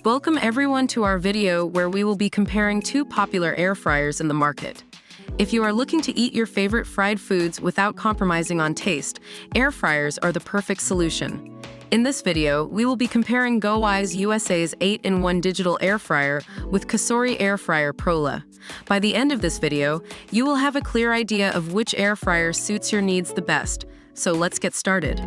Welcome everyone to our video where we will be comparing two popular air fryers in the market. If you are looking to eat your favorite fried foods without compromising on taste, air fryers are the perfect solution. In this video, we will be comparing GoWISE USA's 8-in-1 digital air fryer with COSORI air fryer Prola. By the end of this video, you will have a clear idea of which air fryer suits your needs the best. So let's get started.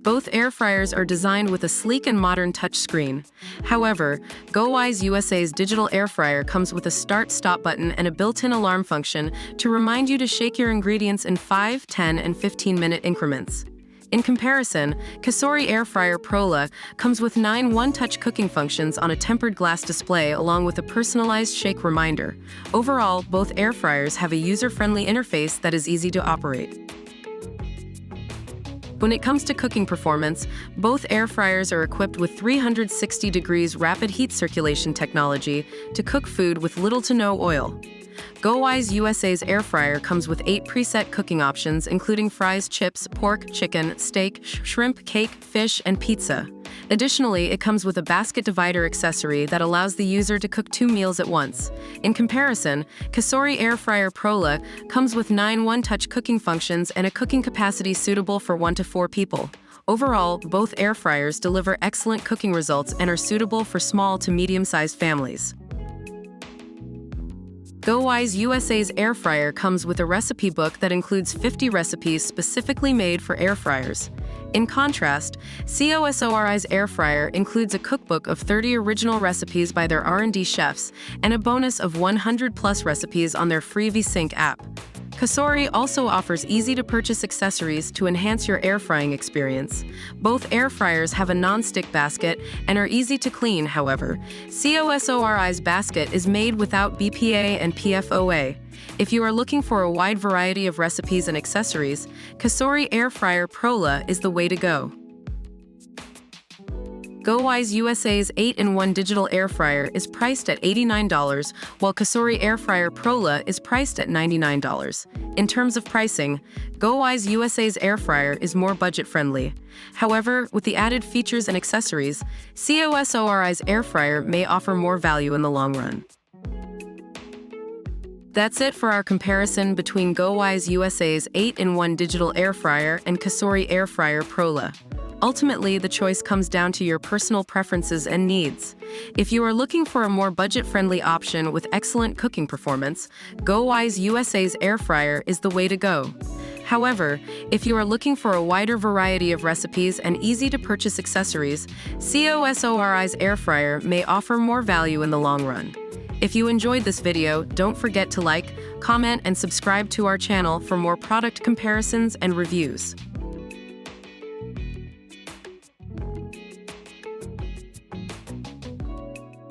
Both air fryers are designed with a sleek and modern touchscreen. However, GoWISE USA's digital air fryer comes with a start-stop button and a built-in alarm function to remind you to shake your ingredients in 5, 10, and 15-minute increments. In comparison, COSORI air fryer Prola comes with 9 one-touch cooking functions on a tempered glass display along with a personalized shake reminder. Overall, both air fryers have a user-friendly interface that is easy to operate. When it comes to cooking performance, both air fryers are equipped with 360 degrees rapid heat circulation technology to cook food with little to no oil. GoWISE USA's air fryer comes with 8 preset cooking options, including fries, chips, pork, chicken, steak, shrimp, cake, fish, and pizza. Additionally, it comes with a basket divider accessory that allows the user to cook 2 meals at once. In comparison, COSORI air fryer Prola comes with 9 one-touch cooking functions and a cooking capacity suitable for 1 to 4 people. Overall, both air fryers deliver excellent cooking results and are suitable for small to medium-sized families. GoWISE USA's air fryer comes with a recipe book that includes 50 recipes specifically made for air fryers. In contrast, COSORI's air fryer includes a cookbook of 30 original recipes by their R&D chefs and a bonus of 100+ recipes on their free VSync app. COSORI also offers easy-to-purchase accessories to enhance your air frying experience. Both air fryers have a non-stick basket and are easy to clean, however. COSORI's basket is made without BPA and PFOA. If you are looking for a wide variety of recipes and accessories, COSORI air fryer Prola is the way to go. GoWISE USA's 8-in-1 digital air fryer is priced at $89, while COSORI air fryer Prola is priced at $99. In terms of pricing, GoWISE USA's air fryer is more budget-friendly. However, with the added features and accessories, COSORI's air fryer may offer more value in the long run. That's it for our comparison between GoWISE USA's 8-in-1 digital air fryer and COSORI air fryer Prola. Ultimately, the choice comes down to your personal preferences and needs. If you are looking for a more budget-friendly option with excellent cooking performance, GoWISE USA's air fryer is the way to go. However, if you are looking for a wider variety of recipes and easy-to-purchase accessories, COSORI's air fryer may offer more value in the long run. If you enjoyed this video, don't forget to like, comment, and subscribe to our channel for more product comparisons and reviews.